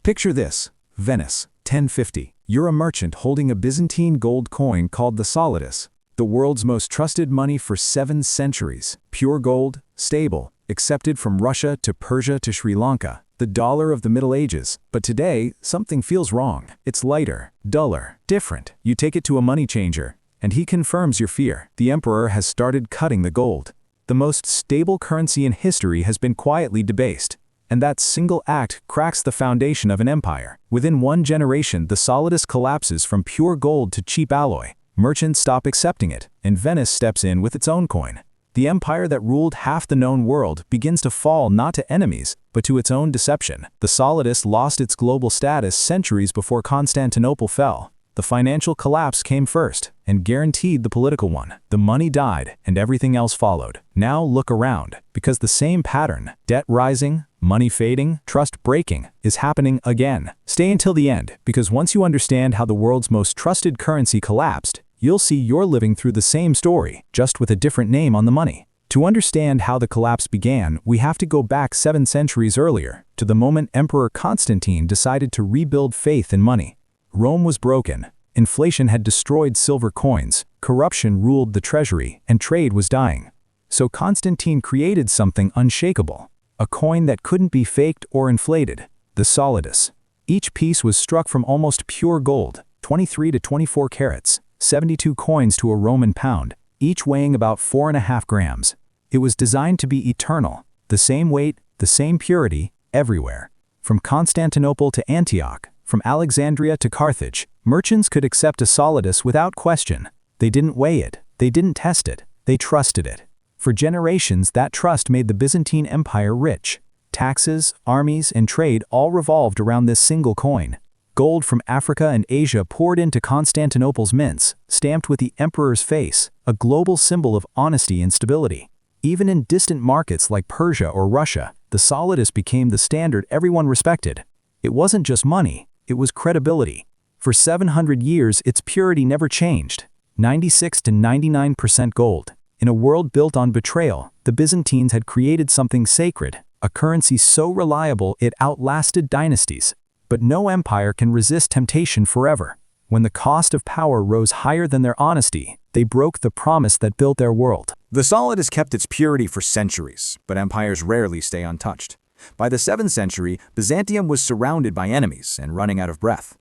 Picture this: Venice, 1050. You're a merchant holding a Byzantine gold coin called the Solidus, the world's most trusted money for 7 centuries. Pure gold, stable, accepted from Russia to Persia to Sri Lanka. The dollar of the Middle Ages. But today, something feels wrong. It's lighter, duller, different. You take it to a money changer, and he confirms your fear. The emperor has started cutting the gold. The most stable currency in history has been quietly debased. And that single act cracks the foundation of an empire. Within 1 generation, the Solidus collapses from pure gold to cheap alloy. Merchants stop accepting it, and Venice steps in with its own coin. The empire that ruled half the known world begins to fall not to enemies, but to its own deception. The Solidus lost its global status centuries before Constantinople fell. The financial collapse came first, and guaranteed the political one. The money died, and everything else followed. Now look around, because the same pattern, debt rising, money fading, trust breaking, is happening again. Stay until the end, because once you understand how the world's most trusted currency collapsed, you'll see you're living through the same story, just with a different name on the money. To understand how the collapse began, we have to go back 7 centuries earlier, to the moment Emperor Constantine decided to rebuild faith in money. Rome was broken, inflation had destroyed silver coins, corruption ruled the treasury, and trade was dying. So Constantine created something unshakable, a coin that couldn't be faked or inflated, the Solidus. Each piece was struck from almost pure gold, 23 to 24 carats, 72 coins to a Roman pound, each weighing about 4.5 grams. It was designed to be eternal, the same weight, the same purity, everywhere. From Constantinople to Antioch, from Alexandria to Carthage, merchants could accept a Solidus without question. They didn't weigh it, they didn't test it, they trusted it. For generations, that trust made the Byzantine Empire rich. Taxes, armies, and trade all revolved around this single coin. Gold from Africa and Asia poured into Constantinople's mints, stamped with the emperor's face, a global symbol of honesty and stability. Even in distant markets like Persia or Russia, the Solidus became the standard everyone respected. It wasn't just money, it was credibility. For 700 years, its purity never changed, 96 to 99% gold. In a world built on betrayal, the Byzantines had created something sacred, a currency so reliable it outlasted dynasties. But no empire can resist temptation forever. When the cost of power rose higher than their honesty, they broke the promise that built their world. The Solidus kept its purity for centuries, but empires rarely stay untouched. By the 7th century, Byzantium was surrounded by enemies and running out of breath.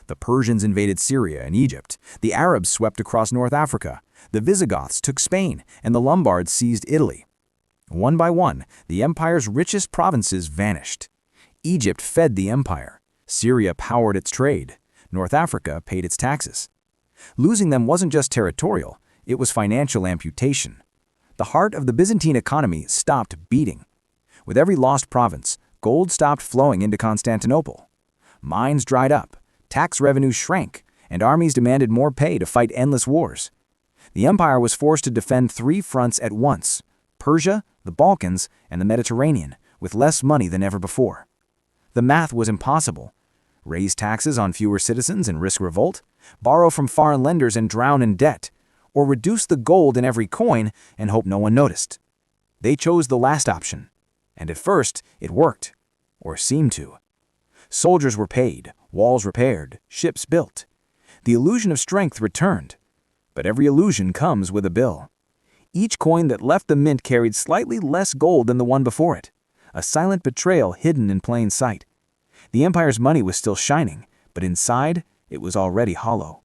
The Persians invaded Syria and Egypt, the Arabs swept across North Africa, the Visigoths took Spain, and the Lombards seized Italy. One by one, the empire's richest provinces vanished. Egypt fed the empire. Syria powered its trade. North Africa paid its taxes. Losing them wasn't just territorial, it was financial amputation. The heart of the Byzantine economy stopped beating. With every lost province, gold stopped flowing into Constantinople. Mines dried up, tax revenues shrank, and armies demanded more pay to fight endless wars. The empire was forced to defend 3 fronts at once: Persia, the Balkans, and the Mediterranean, with less money than ever before. The math was impossible. Raise taxes on fewer citizens and risk revolt, borrow from foreign lenders and drown in debt, or reduce the gold in every coin and hope no one noticed. They chose the last option, and at first it worked, or seemed to. Soldiers were paid, walls repaired, ships built. The illusion of strength returned, but every illusion comes with a bill. Each coin that left the mint carried slightly less gold than the one before it, a silent betrayal hidden in plain sight. The empire's money was still shining, but inside, it was already hollow.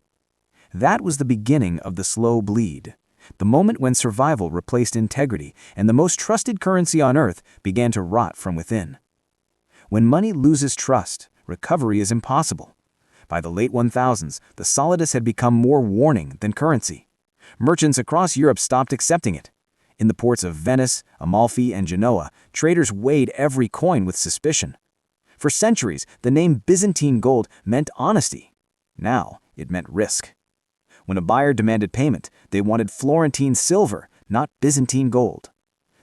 That was the beginning of the slow bleed, the moment when survival replaced integrity and the most trusted currency on earth began to rot from within. When money loses trust, recovery is impossible. By the late 1000s, the Solidus had become more warning than currency. Merchants across Europe stopped accepting it. In the ports of Venice, Amalfi, and Genoa, traders weighed every coin with suspicion. For centuries, the name Byzantine gold meant honesty. Now, it meant risk. When a buyer demanded payment, they wanted Florentine silver, not Byzantine gold.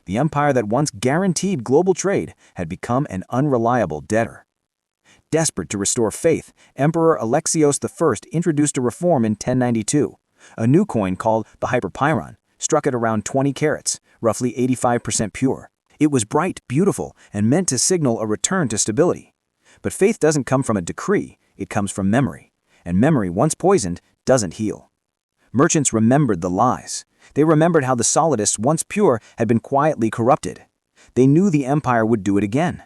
The empire that once guaranteed global trade had become an unreliable debtor. Desperate to restore faith, Emperor Alexios I introduced a reform in 1092, a new coin called the hyperpyron, struck at around 20 carats, roughly 85% pure. It was bright, beautiful, and meant to signal a return to stability. But faith doesn't come from a decree, it comes from memory. And memory, once poisoned, doesn't heal. Merchants remembered the lies. They remembered how the Solidus, once pure, had been quietly corrupted. They knew the empire would do it again.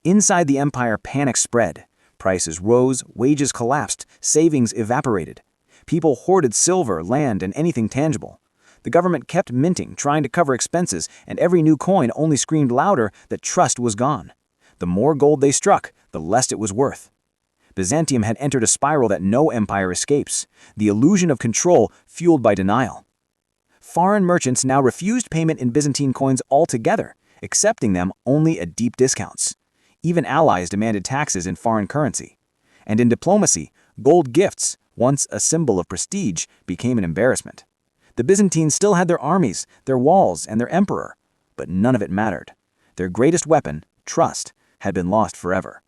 Inside the empire, panic spread. Prices rose, wages collapsed, savings evaporated. People hoarded silver, land, and anything tangible. The government kept minting, trying to cover expenses, and every new coin only screamed louder that trust was gone. The more gold they struck, the less it was worth. Byzantium had entered a spiral that no empire escapes, the illusion of control fueled by denial. Foreign merchants now refused payment in Byzantine coins altogether, accepting them only at deep discounts. Even allies demanded taxes in foreign currency. And in diplomacy, gold gifts, once a symbol of prestige, became an embarrassment. The Byzantines still had their armies, their walls, and their emperor, but none of it mattered. Their greatest weapon, trust, had been lost forever.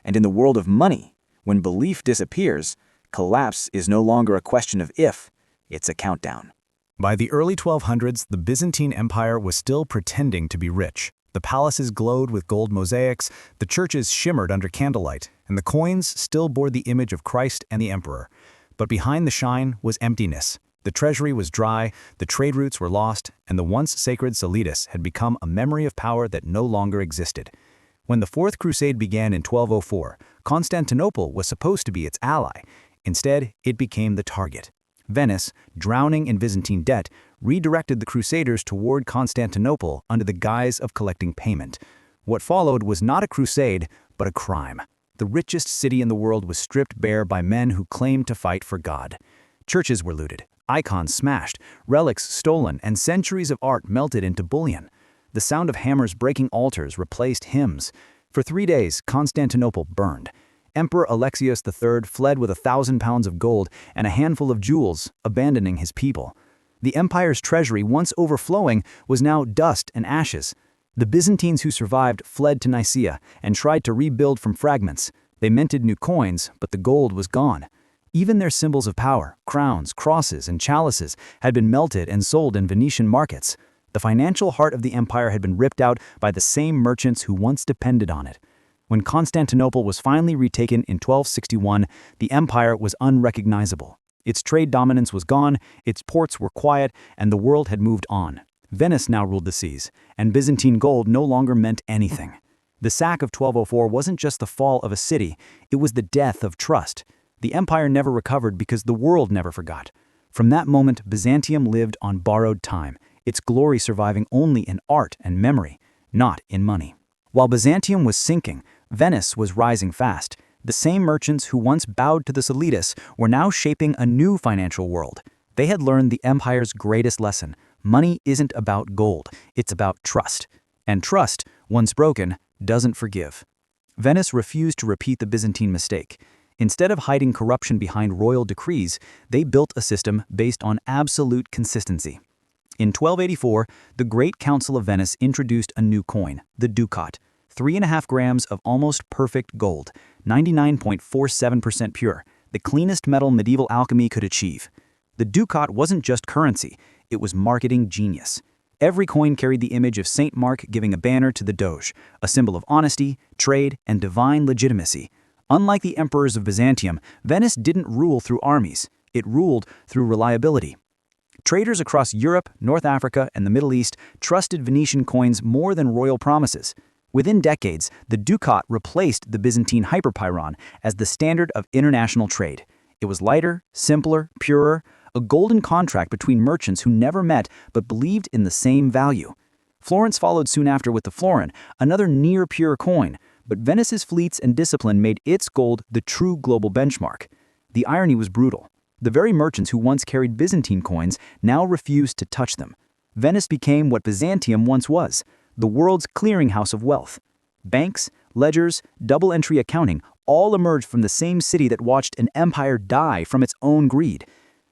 And in the world of money, when belief disappears, collapse is no longer a question of if, it's a countdown. By the early 1200s, the Byzantine Empire was still pretending to be rich. The palaces glowed with gold mosaics, the churches shimmered under candlelight, and the coins still bore the image of Christ and the emperor. But behind the shine was emptiness. The treasury was dry, the trade routes were lost, and the once sacred Solidus had become a memory of power that no longer existed. When the Fourth Crusade began in 1204, Constantinople was supposed to be its ally. Instead, it became the target. Venice, drowning in Byzantine debt, redirected the Crusaders toward Constantinople under the guise of collecting payment. What followed was not a crusade, but a crime. The richest city in the world was stripped bare by men who claimed to fight for God. Churches were looted, icons smashed, relics stolen, and centuries of art melted into bullion. The sound of hammers breaking altars replaced hymns. For 3 days, Constantinople burned. Emperor Alexius III fled with 1,000 pounds of gold and a handful of jewels, abandoning his people. The empire's treasury, once overflowing, was now dust and ashes. The Byzantines who survived fled to Nicaea and tried to rebuild from fragments. They minted new coins, but the gold was gone. Even their symbols of power, crowns, crosses, and chalices, had been melted and sold in Venetian markets. The financial heart of the empire had been ripped out by the same merchants who once depended on it. When Constantinople was finally retaken in 1261, the empire was unrecognizable. Its trade dominance was gone, its ports were quiet, and the world had moved on. Venice now ruled the seas, and Byzantine gold no longer meant anything. The sack of 1204 wasn't just the fall of a city, it was the death of trust. The empire never recovered because the world never forgot. From that moment, Byzantium lived on borrowed time, its glory surviving only in art and memory, not in money. While Byzantium was sinking, Venice was rising fast. The same merchants who once bowed to the Solidus were now shaping a new financial world. They had learned the empire's greatest lesson. Money isn't about gold, it's about trust. And trust, once broken, doesn't forgive. Venice refused to repeat the Byzantine mistake. Instead of hiding corruption behind royal decrees, they built a system based on absolute consistency. In 1284, the Great Council of Venice introduced a new coin, the ducat, 3.5 grams of almost perfect gold, 99.47% pure, the cleanest metal medieval alchemy could achieve. The ducat wasn't just currency, it was marketing genius. Every coin carried the image of Saint Mark giving a banner to the Doge, a symbol of honesty, trade, and divine legitimacy. Unlike the emperors of Byzantium, Venice didn't rule through armies, it ruled through reliability. Traders across Europe, North Africa, and the Middle East trusted Venetian coins more than royal promises. Within decades, the ducat replaced the Byzantine hyperpyron as the standard of international trade. It was lighter, simpler, purer, a golden contract between merchants who never met but believed in the same value. Florence followed soon after with the florin, another near-pure coin, but Venice's fleets and discipline made its gold the true global benchmark. The irony was brutal. The very merchants who once carried Byzantine coins now refused to touch them. Venice became what Byzantium once was, the world's clearinghouse of wealth. Banks, ledgers, double-entry accounting all emerged from the same city that watched an empire die from its own greed.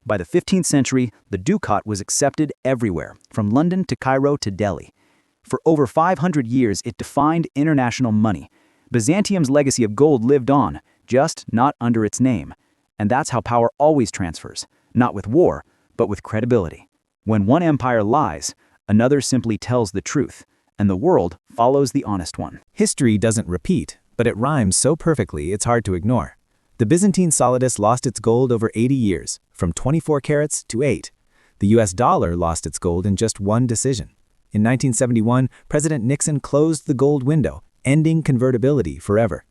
By the 15th century, the ducat was accepted everywhere, from London to Cairo to Delhi. For over 500 years, it defined international money. Byzantium's legacy of gold lived on, just not under its name. And that's how power always transfers, not with war, but with credibility. When one empire lies, another simply tells the truth, and the world follows the honest one. History doesn't repeat, but it rhymes so perfectly it's hard to ignore. The Byzantine Solidus lost its gold over 80 years, from 24 carats to 8. The US dollar lost its gold in just one decision. In 1971, President Nixon closed the gold window, ending convertibility forever.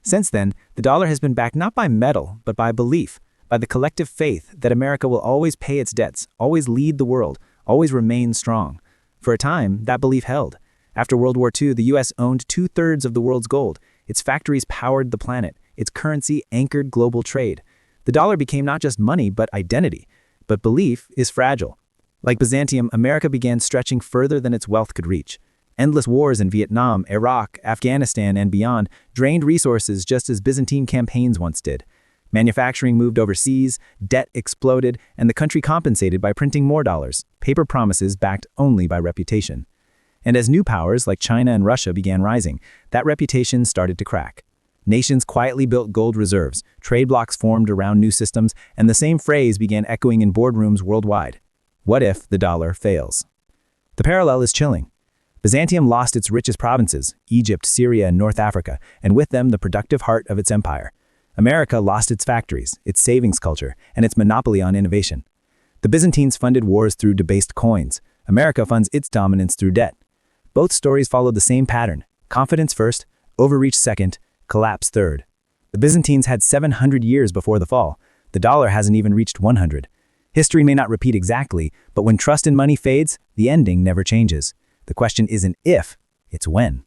Since then, the dollar has been backed not by metal, but by belief, by the collective faith that America will always pay its debts, always lead the world, always remain strong. For a time, that belief held. After World War II, the US owned 2/3 of the world's gold. Its factories powered the planet. Its currency anchored global trade. The dollar became not just money, but identity. But belief is fragile. Like Byzantium, America began stretching further than its wealth could reach. Endless wars in Vietnam, Iraq, Afghanistan, and beyond drained resources just as Byzantine campaigns once did. Manufacturing moved overseas, debt exploded, and the country compensated by printing more dollars, paper promises backed only by reputation. And as new powers like China and Russia began rising, that reputation started to crack. Nations quietly built gold reserves, trade blocs formed around new systems, and the same phrase began echoing in boardrooms worldwide. What if the dollar fails? The parallel is chilling. Byzantium lost its richest provinces, Egypt, Syria, and North Africa, and with them the productive heart of its empire. America lost its factories, its savings culture, and its monopoly on innovation. The Byzantines funded wars through debased coins. America funds its dominance through debt. Both stories followed the same pattern: confidence first, overreach second, collapse third. The Byzantines had 700 years before the fall. The dollar hasn't even reached 100. History may not repeat exactly, but when trust in money fades, the ending never changes. The question isn't if, it's when.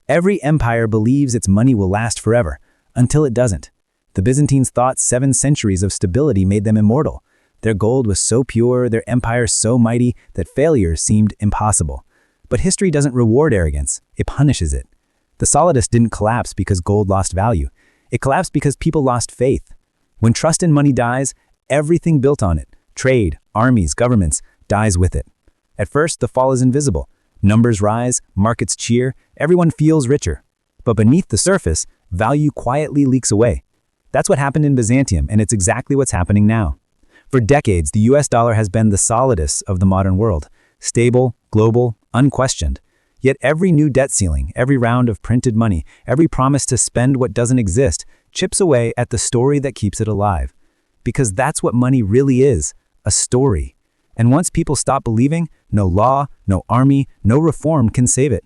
Every empire believes its money will last forever, until it doesn't. The Byzantines thought 7 centuries of stability made them immortal. Their gold was so pure, their empire so mighty, that failure seemed impossible. But history doesn't reward arrogance, it punishes it. The Solidus didn't collapse because gold lost value. It collapsed because people lost faith. When trust in money dies, everything built on it, trade, armies, governments, dies with it. At first, the fall is invisible. Numbers rise, markets cheer, everyone feels richer. But beneath the surface, value quietly leaks away. That's what happened in Byzantium, and it's exactly what's happening now. For decades, the US dollar has been the Solidus of the modern world. Stable, global, unquestioned. Yet every new debt ceiling, every round of printed money, every promise to spend what doesn't exist, chips away at the story that keeps it alive. Because that's what money really is, a story. And once people stop believing, no law, no army, no reform can save it.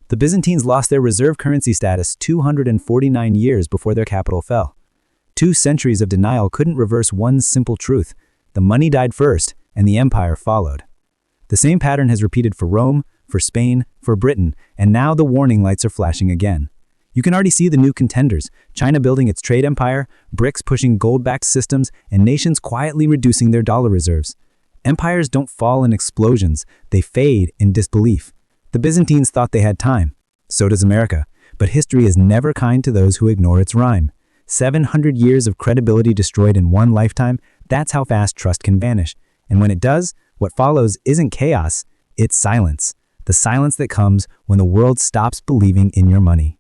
The Byzantines lost their reserve currency status 249 years before their capital fell. 2 centuries of denial couldn't reverse one simple truth: the money died first, and the empire followed. The same pattern has repeated for Rome, for Spain, for Britain, and now the warning lights are flashing again. You can already see the new contenders: China building its trade empire, BRICS pushing gold-backed systems, and nations quietly reducing their dollar reserves. Empires don't fall in explosions, they fade in disbelief. The Byzantines thought they had time. So does America. But history is never kind to those who ignore its rhyme. 700 years of credibility destroyed in one lifetime, that's how fast trust can vanish. And when it does, what follows isn't chaos, it's silence. The silence that comes when the world stops believing in your money.